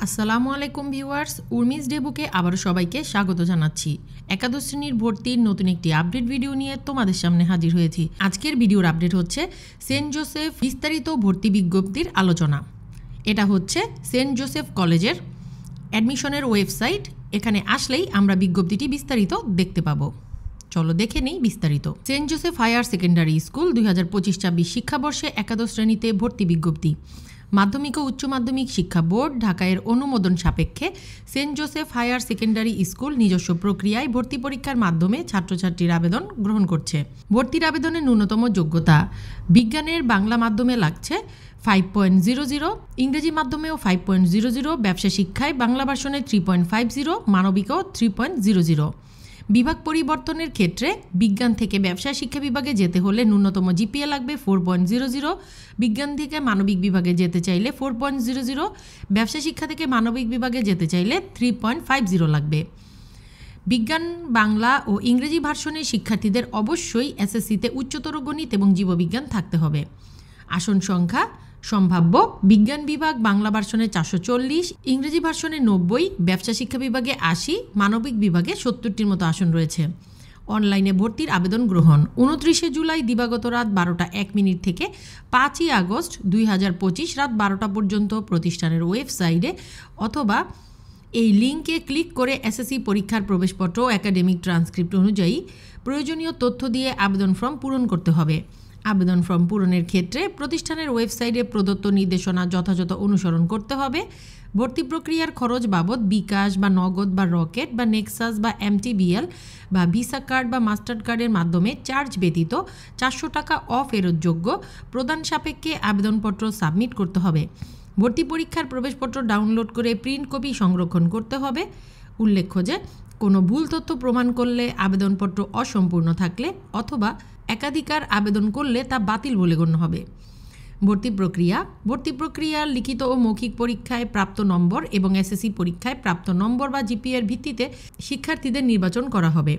আসসালামু আলাইকুম ভিউয়ার্স, উর্মিস ডেবুকে আবারও সবাইকে স্বাগত জানাচ্ছি। একাদশ শ্রেণীর ভর্তির নতুন একটি আপডেট ভিডিও নিয়ে তোমাদের সামনে হাজির হয়েছি। আজকের ভিডিওর আপডেট হচ্ছে সেন্ট জোসেফ বিস্তারিত ভর্তি বিজ্ঞপ্তির আলোচনা। এটা হচ্ছে সেন্ট জোসেফ কলেজের অ্যাডমিশনের ওয়েবসাইট। এখানে আসলেই আমরা বিজ্ঞপ্তিটি বিস্তারিত দেখতে পাবো। চলো দেখে নেই বিস্তারিত। Saint Joseph higher secondary school 2025-26 শিক্ষাবর্ষে একাদশ শ্রেণীতে ভর্তি বিজ্ঞপ্তি। মাধ্যমিক ও উচ্চ মাধ্যমিক শিক্ষা বোর্ড ঢাকায়ের অনুমোদন সাপেক্ষে saint Joseph higher secondary school নিজস্ব প্রক্রিয়ায় ভর্তি পরীক্ষার মাধ্যমে ছাত্রছাত্রীর আবেদন গ্রহণ করছে। ভর্তির আবেদনের ন্যূনতম যোগ্যতা বিজ্ঞানের বাংলা মাধ্যমে লাগছে 5.00, ইংরেজি মাধ্যমেও 5.00, ব্যবসা শিক্ষায় বাংলা ভার্সনে 3.50, মানবিকও 3.00। বিভাগ পরিবর্তনের ক্ষেত্রে বিজ্ঞান থেকে ব্যবসা শিক্ষা বিভাগে যেতে হলে ন্যূনতম জিপিএ লাগবে 4.00, বিজ্ঞান থেকে মানবিক বিভাগে যেতে চাইলে 4.00, ব্যবসা শিক্ষা থেকে মানবিক বিভাগে যেতে চাইলে 3.50 লাগবে। বিজ্ঞান বাংলা ও ইংরেজি ভার্সনের শিক্ষার্থীদের অবশ্যই এসএসসিতে উচ্চতর গণিত এবং জীববিজ্ঞান থাকতে হবে। আসন সংখ্যা সম্ভাব্য বিজ্ঞান বিভাগ বাংলা ভার্সনে 440, ইংরেজি ভার্সনে 90, ব্যবসা শিক্ষা বিভাগে 80, মানবিক বিভাগে 70টির মতো আসন রয়েছে। অনলাইনে ভর্তির আবেদন গ্রহণ 29 জুলাই দিবাগত রাত 12:01 থেকে 5 আগস্ট 2025 রাত 12টা পর্যন্ত প্রতিষ্ঠানের ওয়েবসাইটে অথবা এই লিঙ্কে ক্লিক করে এসএসসি পরীক্ষার প্রবেশপত্র ও একাডেমিক ট্রান্সক্রিপ্ট অনুযায়ী প্রয়োজনীয় তথ্য দিয়ে আবেদন ফর্ম পূরণ করতে হবে। আবেদন ফর্ম পূরণের ক্ষেত্রে প্রতিষ্ঠানের ওয়েবসাইটে প্রদত্ত নির্দেশনা যথাযথ অনুসরণ করতে হবে। ভর্তি প্রক্রিয়ার খরচ বাবদ বিকাশ বা নগদ বা রকেট বা নেক্সাস বা এমটিবিএল বা ভিসা কার্ড বা মাস্টার কার্ডের মাধ্যমে চার্জ ব্যতীত 400 টাকা অফেরতযোগ্য প্রদান সাপেক্ষে আবেদনপত্র সাবমিট করতে হবে। ভর্তি পরীক্ষার প্রবেশপত্র ডাউনলোড করে প্রিন্ট কপি সংরক্ষণ করতে হবে। উল্লেখ্য যে কোনো ভুল তথ্য প্রমাণ করলে আবেদনপত্র অসম্পূর্ণ থাকলে অথবা একাধিকার আবেদন করলে তা বাতিল বলে গণ্য হবে। ভর্তি প্রক্রিয়ার লিখিত ও মৌখিক পরীক্ষায় প্রাপ্ত নম্বর এবং এসএসসি পরীক্ষায় প্রাপ্ত নম্বর বা জিপিএর ভিত্তিতে শিক্ষার্থীদের নির্বাচন করা হবে।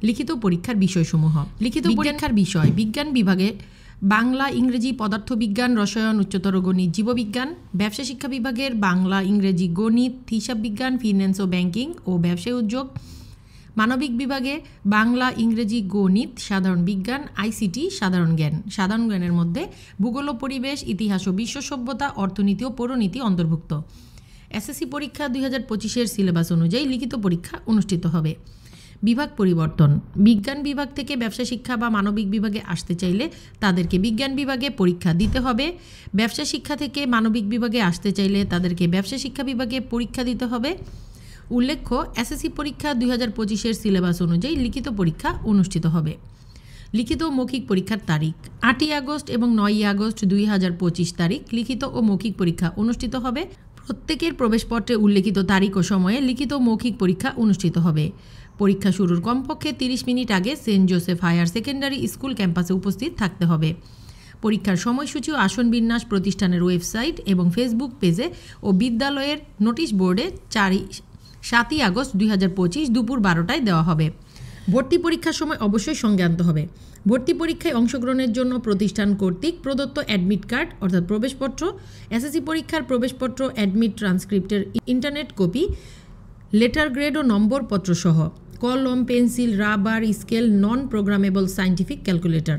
লিখিত পরীক্ষার বিষয়সমূহ লিখিত পরীক্ষার বিষয় বিজ্ঞান বিভাগে বাংলা, ইংরেজি, পদার্থবিজ্ঞান, রসায়ন, উচ্চতর গণিত, জীববিজ্ঞান। ব্যবসা শিক্ষা বিভাগের বাংলা, ইংরেজি, গণিত, হিসাব বিজ্ঞান, ফিন্যান্স ও ব্যাংকিং ও ব্যবসায় উদ্যোগ। মানবিক বিভাগে বাংলা, ইংরেজি, গণিত, সাধারণ বিজ্ঞান, আইসিটি, সাধারণ জ্ঞান। সাধারণ জ্ঞানের মধ্যে ভূগোল ও পরিবেশ, ইতিহাস ও বিশ্ব সভ্যতা, অর্থনীতি ও পৌরনীতি অন্তর্ভুক্ত। এসএসসি পরীক্ষা 2025-এর সিলেবাস অনুযায়ী লিখিত পরীক্ষা অনুষ্ঠিত হবে। বিভাগ পরিবর্তন বিজ্ঞান বিভাগ থেকে ব্যবসা শিক্ষা বা মানবিক বিভাগে আসতে চাইলে তাদেরকে বিজ্ঞান বিভাগে পরীক্ষা দিতে হবে। ব্যবসা শিক্ষা থেকে মানবিক বিভাগে আসতে চাইলে তাদেরকে ব্যবসা শিক্ষা বিভাগে পরীক্ষা দিতে হবে। উল্লেখ্য এসএসসি পরীক্ষা 2025-এর সিলেবাস অনুযায়ী লিখিত পরীক্ষা অনুষ্ঠিত হবে। লিখিত ও মৌখিক পরীক্ষার তারিখ 8 আগস্ট এবং 9 আগস্ট 2025 তারিখ লিখিত ও মৌখিক পরীক্ষা অনুষ্ঠিত হবে। প্রত্যেকের প্রবেশপত্রে উল্লেখিত তারিখ ও সময়ে লিখিত ও মৌখিক পরীক্ষা অনুষ্ঠিত হবে। পরীক্ষা শুরুর কমপক্ষে 30 মিনিট আগে saint Joseph higher secondary school ক্যাম্পাসে উপস্থিত থাকতে হবে। পরীক্ষার সময়সূচি ও আসন বিন্যাস প্রতিষ্ঠানের ওয়েবসাইট এবং ফেসবুক পেজে ও বিদ্যালয়ের নোটিশ বোর্ডে 7 আগস্ট 2025 দুপুর 12টায় দেওয়া হবে। ভর্তি পরীক্ষার সময় অবশ্যই সঙ্গে আনতে হবে। ভর্তি পরীক্ষায় অংশগ্রহণের জন্য প্রতিষ্ঠান কর্তৃক প্রদত্ত অ্যাডমিট কার্ড অর্থাৎ প্রবেশপত্র, এসএসসি পরীক্ষার প্রবেশপত্র, অ্যাডমিট ট্রান্সক্রিপ্টের ইন্টারনেট কপি, লেটার গ্রেড ও নম্বরপত্র সহ কলম, pencil, rubber, scale, non programmable scientific calculator.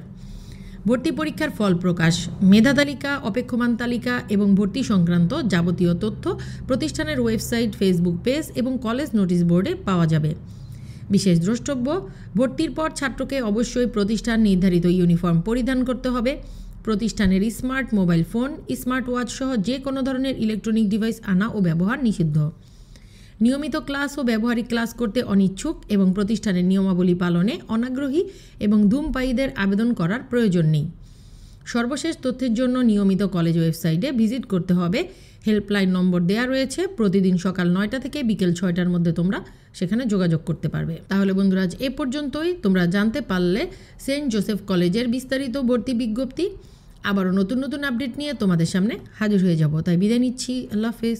ভর্তি পরীক্ষার ফল প্রকাশ, মেধা তালিকা, অপেক্ষমান তালিকা এবং ভর্তি সংক্রান্ত যাবতীয় তথ্য প্রতিষ্ঠানের ওয়েবসাইট, ফেসবুক পেজ এবং কলেজ নোটিশ বোর্ডে পাওয়া যাবে। বিশেষ দ্রষ্টব্য ভর্তির পর ছাত্রকে অবশ্যই প্রতিষ্ঠান নির্ধারিত ইউনিফর্ম পরিধান করতে হবে। প্রতিষ্ঠানের smart mobile phone, smart watch সহ যে কোনো ধরনের ইলেকট্রনিক ডিভাইস আনা ও ব্যবহার নিষিদ্ধ। নিয়মিত ক্লাস ও ব্যবহারিক ক্লাস করতে অনিচ্ছুক এবং প্রতিষ্ঠানের নিয়মাবলী পালনে অনাগ্রহী এবং ধূমপায়ীদের আবেদন করার প্রয়োজন নেই। সর্বশেষ তথ্যের জন্য নিয়মিত কলেজ ওয়েবসাইটে ভিজিট করতে হবে। হেল্পলাইন নম্বর দেওয়া রয়েছে। প্রতিদিন সকাল 9টা থেকে বিকেল 6টার মধ্যে তোমরা সেখানে যোগাযোগ করতে পারবে। তাহলে বন্ধুরা আজ এ পর্যন্তই। তোমরা জানতে পারলে সেন্ট জোসেফ কলেজের বিস্তারিত ভর্তি বিজ্ঞপ্তি। আবারও নতুন নতুন আপডেট নিয়ে তোমাদের সামনে হাজির হয়ে যাব। তাই বিদায় নিচ্ছি। আল্লাহ হাফেজ।